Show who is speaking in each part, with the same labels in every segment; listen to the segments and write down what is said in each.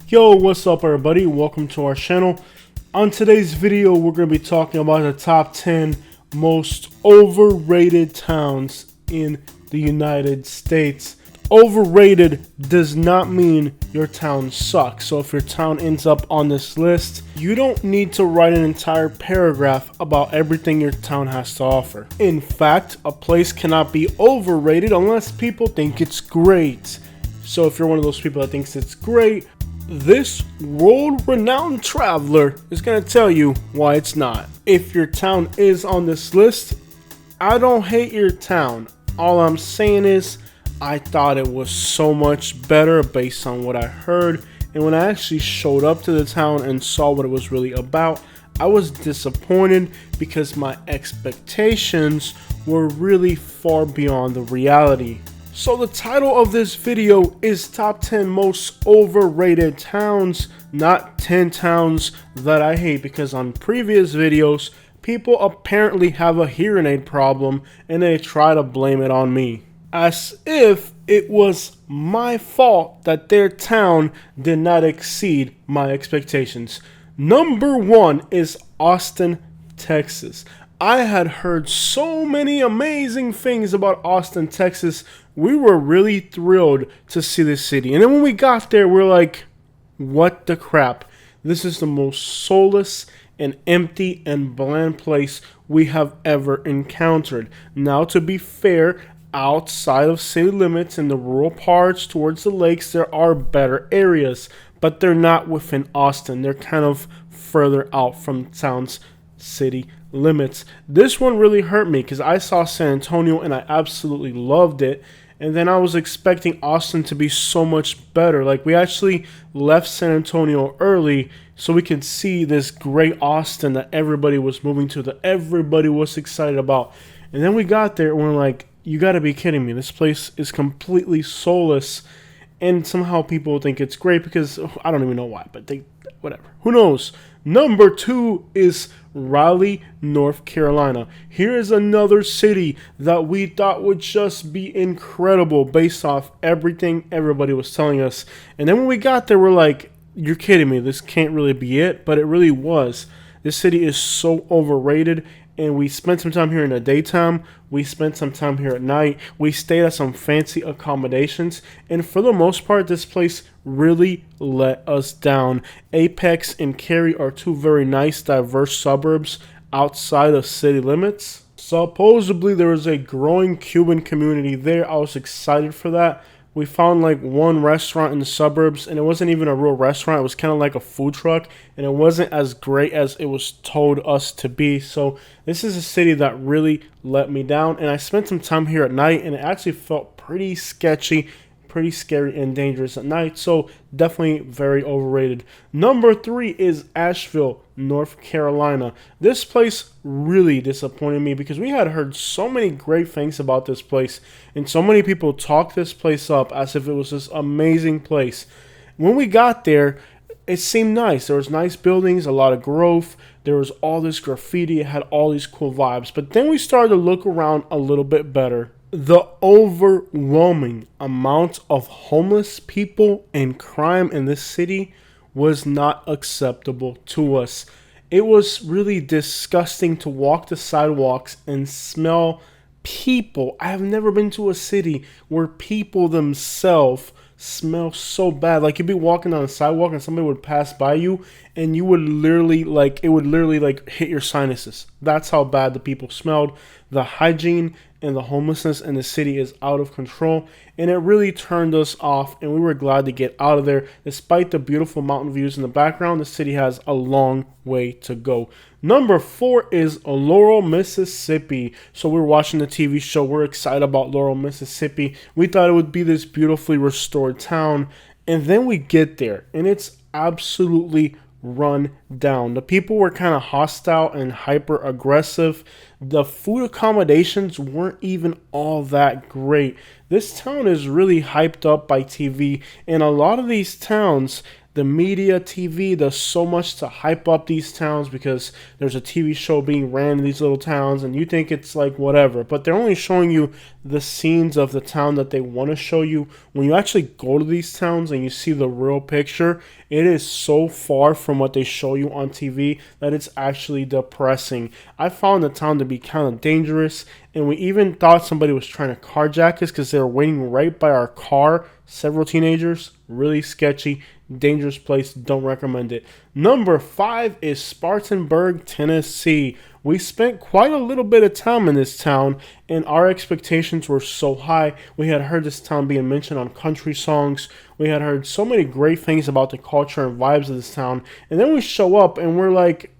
Speaker 1: Yo, what's up everybody? Welcome to our channel. On today's video, we're going to be talking about the top 10 most overrated towns in the United States. Overrated does not mean your town sucks. So if your town ends up on this list, you don't need to write an entire paragraph about everything your town has to offer. In fact, a place cannot be overrated unless people think it's great. So if you're one of those people that thinks it's great, this world-renowned traveler is going to tell you why it's not. If your town is on this list, I don't hate your town. All I'm saying is, I thought it was so much better based on what I heard, and when I actually showed up to the town and saw what it was really about, I was disappointed because my expectations were really far beyond the reality. So the title of this video is Top 10 Most Overrated Towns, not 10 towns that I hate, because on previous videos, people apparently have a hearing aid problem and they try to blame it on me, as if it was my fault that their town did not exceed my expectations. Number 1 is Austin, Texas. I had heard so many amazing things about Austin, Texas. We were really thrilled to see this city. And then when we got there, we're like, what the crap? This is the most soulless and empty and bland place we have ever encountered. Now, to be fair, outside of city limits in the rural parts towards the lakes, there are better areas, but they're not within Austin. They're kind of further out from town's city limits. This one really hurt me because I saw San Antonio and I absolutely loved it, and then I was expecting Austin to be so much better. Like, we actually left San Antonio early so we could see this great Austin that everybody was moving to, that everybody was excited about. And then we got there and we're like, you gotta be kidding me. This place is completely soulless, and somehow people think it's great because I don't even know why, but they, whatever. Who knows? Number 2 is Raleigh, North Carolina. Here is another city that we thought would just be incredible based off everything everybody was telling us. And then when we got there, we're like, you're kidding me. This can't really be it, but it really was. This city is so overrated. And we spent some time here in the daytime. We spent some time here at night. We stayed at some fancy accommodations. And for the most part, this place really let us down. Apex and Cary are two very nice, diverse suburbs outside of city limits. Supposedly, there was a growing Cuban community there. I was excited for that. We found like one restaurant in the suburbs, and it wasn't even a real restaurant. It was kind of like a food truck, and it wasn't as great as it was told us to be. So this is a city that really let me down, and I spent some time here at night, and it actually felt pretty sketchy, pretty scary and dangerous at night. So definitely very overrated. Number 3 is Asheville, North Carolina. This place really disappointed me because we had heard so many great things about this place, and so many people talked this place up as if it was this amazing place. When we got there, it seemed nice. There was nice buildings, a lot of growth. There was all this graffiti. It had all these cool vibes. But then we started to look around a little bit better. The overwhelming amount of homeless people and crime in this city was not acceptable to us. It was really disgusting to walk the sidewalks and smell people. I have never been to a city where people themselves smell so bad. Like, you'd be walking on a sidewalk and somebody would pass by you and you would literally it would literally hit your sinuses. That's how bad the people smelled. The hygiene and the homelessness in the city is out of control, and it really turned us off, and we were glad to get out of there. Despite the beautiful mountain views in the background, the city has a long way to go. Number 4 is Laurel, Mississippi. So we're watching the TV show. We're excited about Laurel, Mississippi. We thought it would be this beautifully restored town, and then we get there, and it's absolutely run down. The people were kind of hostile and hyper aggressive. The food accommodations weren't even all that great. This town is really hyped up by TV, and a lot of these towns, the media, TV, does so much to hype up these towns because there's a TV show being ran in these little towns and you think it's like whatever. But they're only showing you the scenes of the town that they want to show you. When you actually go to these towns and you see the real picture, it is so far from what they show you on TV that it's actually depressing. I found the town to be kind of dangerous, and we even thought somebody was trying to carjack us because they were waiting right by our car. Several teenagers. Really sketchy, dangerous place. Don't recommend it. Number 5 is Spartanburg, Tennessee. We spent quite a little bit of time in this town, and our expectations were so high. We had heard this town being mentioned on country songs. We had heard so many great things about the culture and vibes of this town. And then we show up and we're like,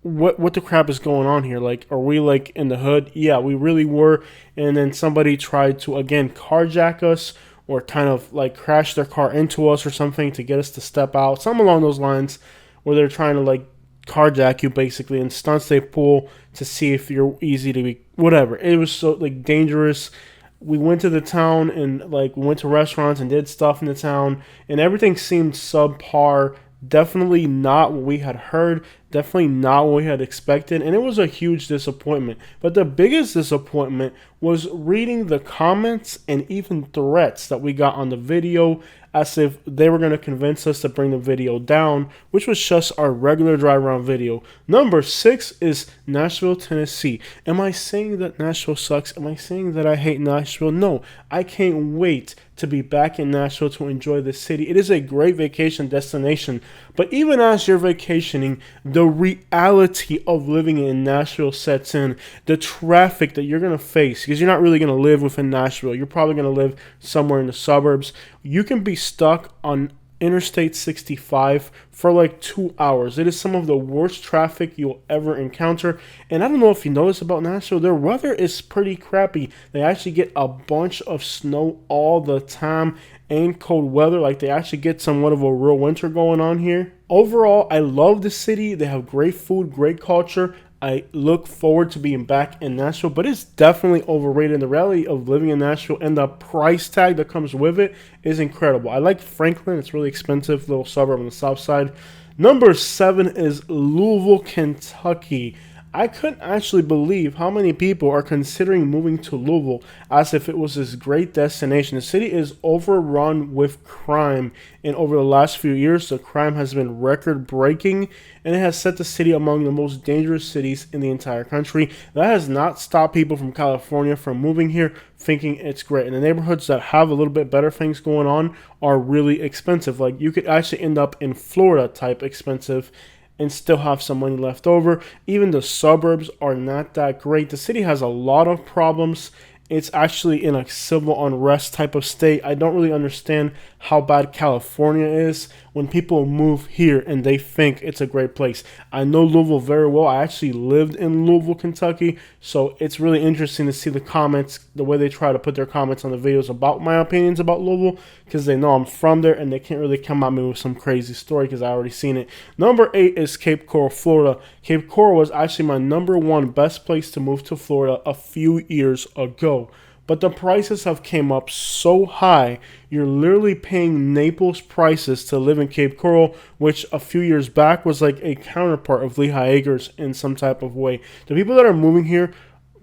Speaker 1: what the crap is going on here? Like, are we like in the hood? Yeah, we really were. And then somebody tried to, again, carjack us or kind of like crash their car into us or something to get us to step out. Something along those lines where they're trying to like carjack you basically, and stunts they pull to see if you're easy to be, whatever. It was so like dangerous. We went to the town and like we went to restaurants and did stuff in the town, and everything seemed subpar. Definitely not what we had heard. Definitely not what we had expected. And it was a huge disappointment. But the biggest disappointment was reading the comments and even threats that we got on the video as if they were going to convince us to bring the video down, which was just our regular drive around video. Number 6 is Nashville, Tennessee. Am I saying that Nashville sucks? Am I saying that I hate Nashville? No, I can't wait to be back in Nashville to enjoy the city. It is a great vacation destination, but even as you're vacationing, the reality of living in Nashville sets in. The traffic that you're going to face, because you're not really going to live within Nashville. You're probably going to live somewhere in the suburbs. You can be stuck on Interstate 65 for like 2 hours. It is some of the worst traffic you'll ever encounter. And I don't know if you know this about Nashville, their weather is pretty crappy. They actually get a bunch of snow all the time and cold weather. Like they actually get somewhat of a real winter going on here. Overall, I love the city. They have great food, great culture. I look forward to being back in Nashville, but it's definitely overrated. The reality of living in Nashville and the price tag that comes with it is incredible. I like Franklin. It's really expensive, little suburb on the south side. Number 7 is Louisville, Kentucky. I couldn't actually believe how many people are considering moving to Louisville as if it was this great destination. The city is overrun with crime, and over the last few years, the crime has been record-breaking, and it has set the city among the most dangerous cities in the entire country. That has not stopped people from California from moving here thinking it's great. And the neighborhoods that have a little bit better things going on are really expensive. Like, you could actually end up in Florida type expensive and still have some money left over. Even the suburbs are not that great. The city has a lot of problems. It's actually in a civil unrest type of state. I don't really understand how bad California is when people move here and they think it's a great place. I know Louisville very well. I actually lived in Louisville, Kentucky, so it's really interesting to see the comments, the way they try to put their comments on the videos about my opinions about Louisville, because they know I'm from there and they can't really come at me with some crazy story because I already seen it. Number 8 is Cape Coral, Florida. Cape Coral was actually my number 1 best place to move to Florida a few years ago. But the prices have came up so high, you're literally paying Naples prices to live in Cape Coral, which a few years back was like a counterpart of Lehigh Acres in some type of way. The people that are moving here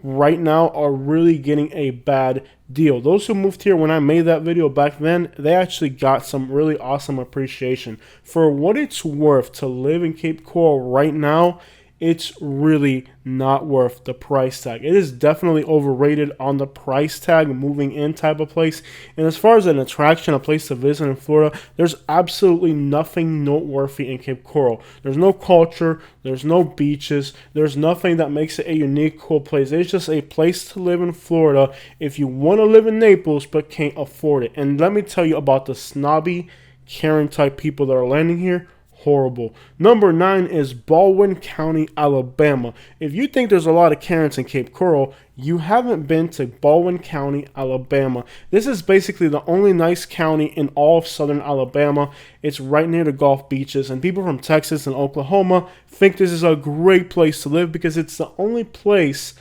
Speaker 1: right now are really getting a bad deal. Those who moved here when I made that video back then, they actually got some really awesome appreciation. For what it's worth to live in Cape Coral right now, it's really not worth the price tag. It is definitely overrated on the price tag, moving in type of place. And as far as an attraction, a place to visit in Florida, there's absolutely nothing noteworthy in Cape Coral. There's no culture, there's no beaches, there's nothing that makes it a unique, cool place. It's just a place to live in Florida if you want to live in Naples but can't afford it. And let me tell you about the snobby, Karen type people that are landing here. Horrible. Number 9 is Baldwin County, Alabama. If you think there's a lot of Karens in Cape Coral, you haven't been to Baldwin County, Alabama. This is basically the only nice county in all of southern Alabama. It's right near the Gulf beaches, and people from Texas and Oklahoma think this is a great place to live because it's the only place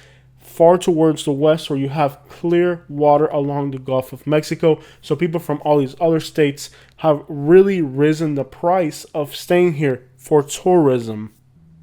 Speaker 1: far towards the west where you have clear water along the Gulf of Mexico. So people from all these other states have really risen the price of staying here for tourism.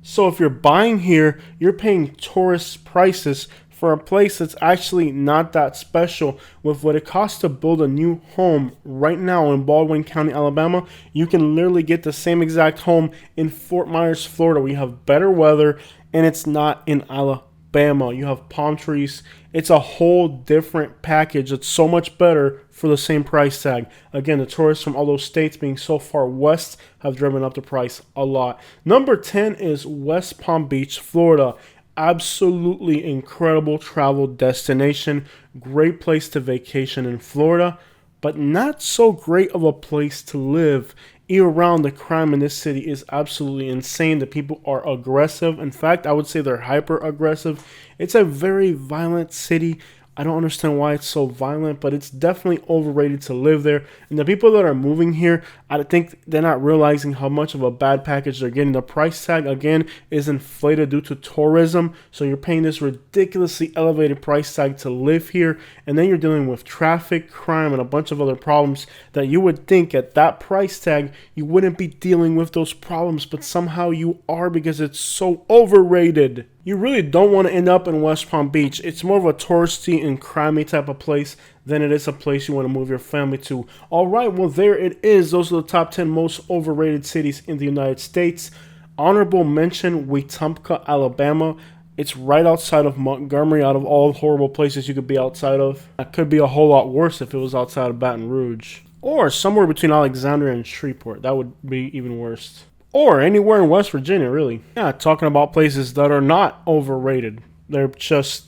Speaker 1: So if you're buying here, you're paying tourist prices for a place that's actually not that special. With what it costs to build a new home right now in Baldwin County, Alabama, you can literally get the same exact home in Fort Myers, Florida. We have better weather, and it's not in Alabama. You have palm trees. It's a whole different package. It's so much better for the same price tag. Again, the tourists from all those states being so far west have driven up the price a lot. Number 10 is West Palm Beach, Florida. Absolutely incredible travel destination. Great place to vacation in Florida, but not so great of a place to live. Year-round, the crime in this city is absolutely insane. The people are aggressive. In fact, I would say they're hyper-aggressive. It's a very violent city. I don't understand why it's so violent, but it's definitely overrated to live there. And the people that are moving here, I think they're not realizing how much of a bad package they're getting. The price tag, again, is inflated due to tourism. So you're paying this ridiculously elevated price tag to live here. And then you're dealing with traffic, crime, and a bunch of other problems that you would think at that price tag, you wouldn't be dealing with those problems. But somehow you are, because it's so overrated. You really don't want to end up in West Palm Beach. It's more of a touristy and crimey type of place than it is a place you want to move your family to. All right, well, there it is. Those are the top 10 most overrated cities in the United States. Honorable mention, Wetumpka, Alabama. It's right outside of Montgomery, out of all the horrible places you could be outside of. That could be a whole lot worse if it was outside of Baton Rouge. Or somewhere between Alexandria and Shreveport. That would be even worse. Or anywhere in West Virginia, really. Yeah, talking about places that are not overrated. They're just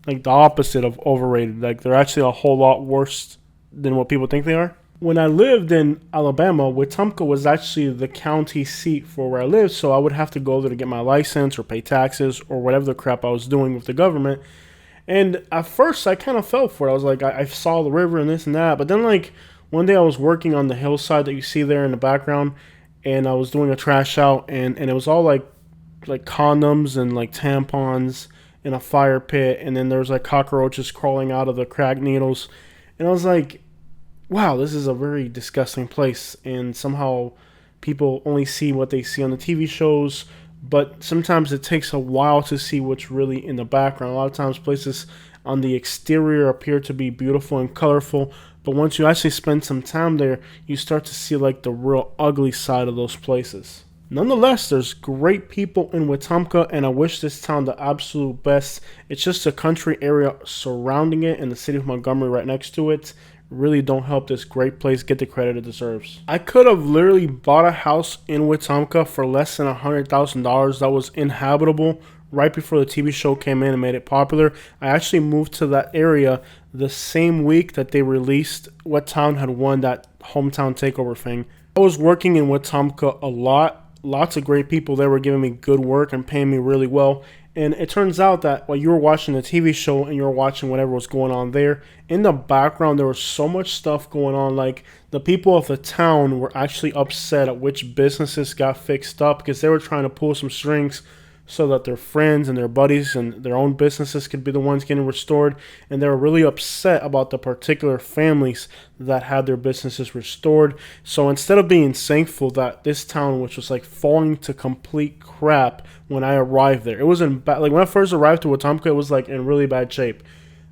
Speaker 1: like the opposite of overrated. Like they're actually a whole lot worse than what people think they are. When I lived in Alabama, Wetumpka was actually the county seat for where I lived. So I would have to go there to get my license or pay taxes or whatever the crap I was doing with the government. And at first I kind of fell for it. I was like, I saw the river and this and that. But then like one day I was working on the hillside that you see there in the background. And I was doing a trash out, and it was all like condoms and like tampons in a fire pit, and then there was like cockroaches crawling out of the crack needles, and I was like, wow, this is a very disgusting place. And somehow people only see what they see on the TV shows, but sometimes it takes a while to see what's really in the background. A lot of times places on the exterior appear to be beautiful and colorful, but once you actually spend some time there, you start to see like the real ugly side of those places. Nonetheless, there's great people in Wetumpka, and I wish this town the absolute best. It's just a country area surrounding it, and the city of Montgomery right next to it really don't help this great place get the credit it deserves. I could have literally bought a house in Wetumpka for less than $100,000 that was inhabitable right before the TV show came in and made it popular. I actually moved to that area the same week that they released what town had won that hometown takeover thing. I was working in Wetumpka a lot. Lots of great people there were giving me good work and paying me really well. And it turns out that while you were watching the TV show and you were watching whatever was going on there, in the background there was so much stuff going on. Like the people of the town were actually upset at which businesses got fixed up because they were trying to pull some strings so that their friends and their buddies and their own businesses could be the ones getting restored. And they were really upset about the particular families that had their businesses restored. So instead of being thankful that this town, which was like falling to complete crap when I arrived there, it was in bad, like when I first arrived to Wetumpka, it was like in really bad shape.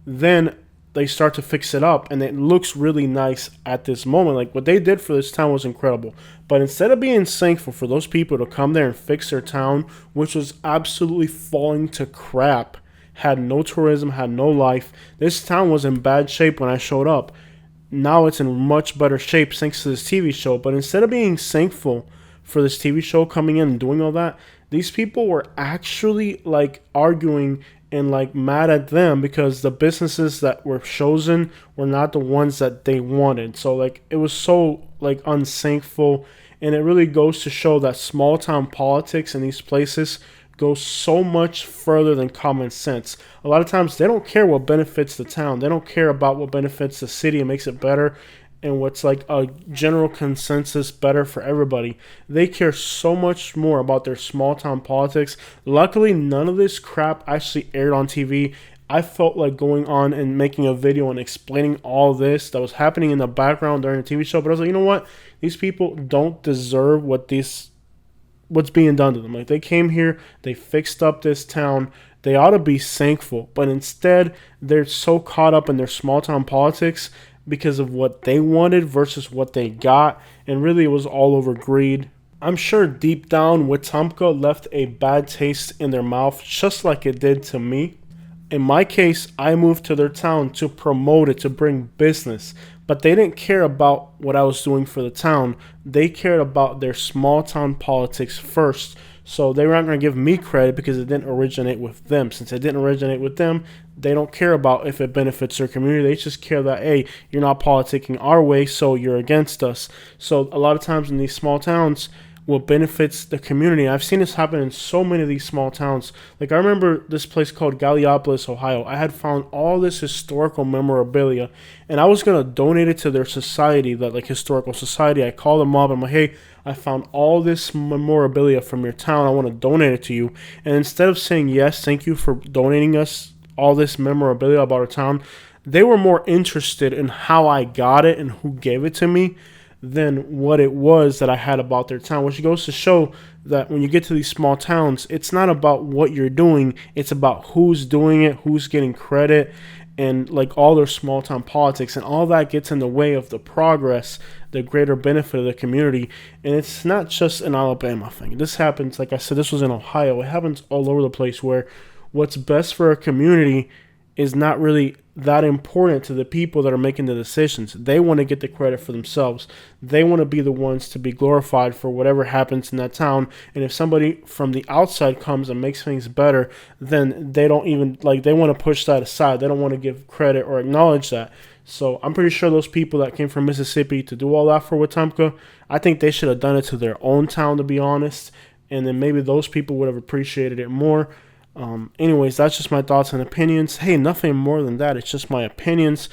Speaker 1: Then they start to fix it up and it looks really nice at this moment. Like what they did for this town was incredible. But instead of being thankful for those people to come there and fix their town, which was absolutely falling to crap, had no tourism, had no life, this town was in bad shape when I showed up. Now it's in much better shape thanks to this TV show. But instead of being thankful for this TV show coming in and doing all that, these people were actually like arguing and like mad at them because the businesses that were chosen were not the ones that they wanted. So like it was so like unthankful, and it really goes to show that small town politics in these places go so much further than common sense. A lot of times they don't care what benefits the town. They don't care about what benefits the city and makes it better. and what's like a general consensus better for everybody. They care so much more about their small town politics. Luckily, none of this crap actually aired on TV. I felt like going on and making a video and explaining all this that was happening in the background during the TV show. But I was like, you know what? These people don't deserve what's being done to them. Like, they came here, they fixed up this town. They ought to be thankful. But instead, they're so caught up in their small town politics because of what they wanted versus what they got. And really, it was all over greed. I'm sure deep down, Wetumpka left a bad taste in their mouth, just like it did to me. In my case, I moved to their town to promote it, to bring business. But they didn't care about what I was doing for the town. They cared about their small town politics first. So they were not going to give me credit because it didn't originate with them. Since it didn't originate with them, they don't care about if it benefits their community. They just care that, hey, you're not politicking our way, so you're against us. So a lot of times in these small towns, what benefits the community. I've seen this happen in so many of these small towns. Like, I remember this place called Gallipolis, Ohio. I had found all this historical memorabilia, and I was going to donate it to their society, that like historical society. I called them up. I'm like, hey, I found all this memorabilia from your town. I want to donate it to you. And instead of saying, yes, thank you for donating us all this memorabilia about our town, they were more interested in how I got it and who gave it to me than what it was that I had about their town, which goes to show that when you get to these small towns, it's not about what you're doing, it's about who's doing it, who's getting credit, and like all their small town politics, and all that gets in the way of the progress, the greater benefit of the community. And it's not just an Alabama thing. This happens, like I said, this was in Ohio. It happens all over the place, where what's best for a community is not really that important to the people that are making the decisions. They want to get the credit for themselves. They want to be the ones to be glorified for whatever happens in that town. And if somebody from the outside comes and makes things better, then they don't even, like, they want to push that aside. They don't want to give credit or acknowledge that. So I'm pretty sure those people that came from Mississippi to do all that for Wetumpka, I think they should have done it to their own town, to be honest. And then maybe those people would have appreciated it more. Anyways, that's just my thoughts and opinions. Hey, nothing more than that. It's just my opinions.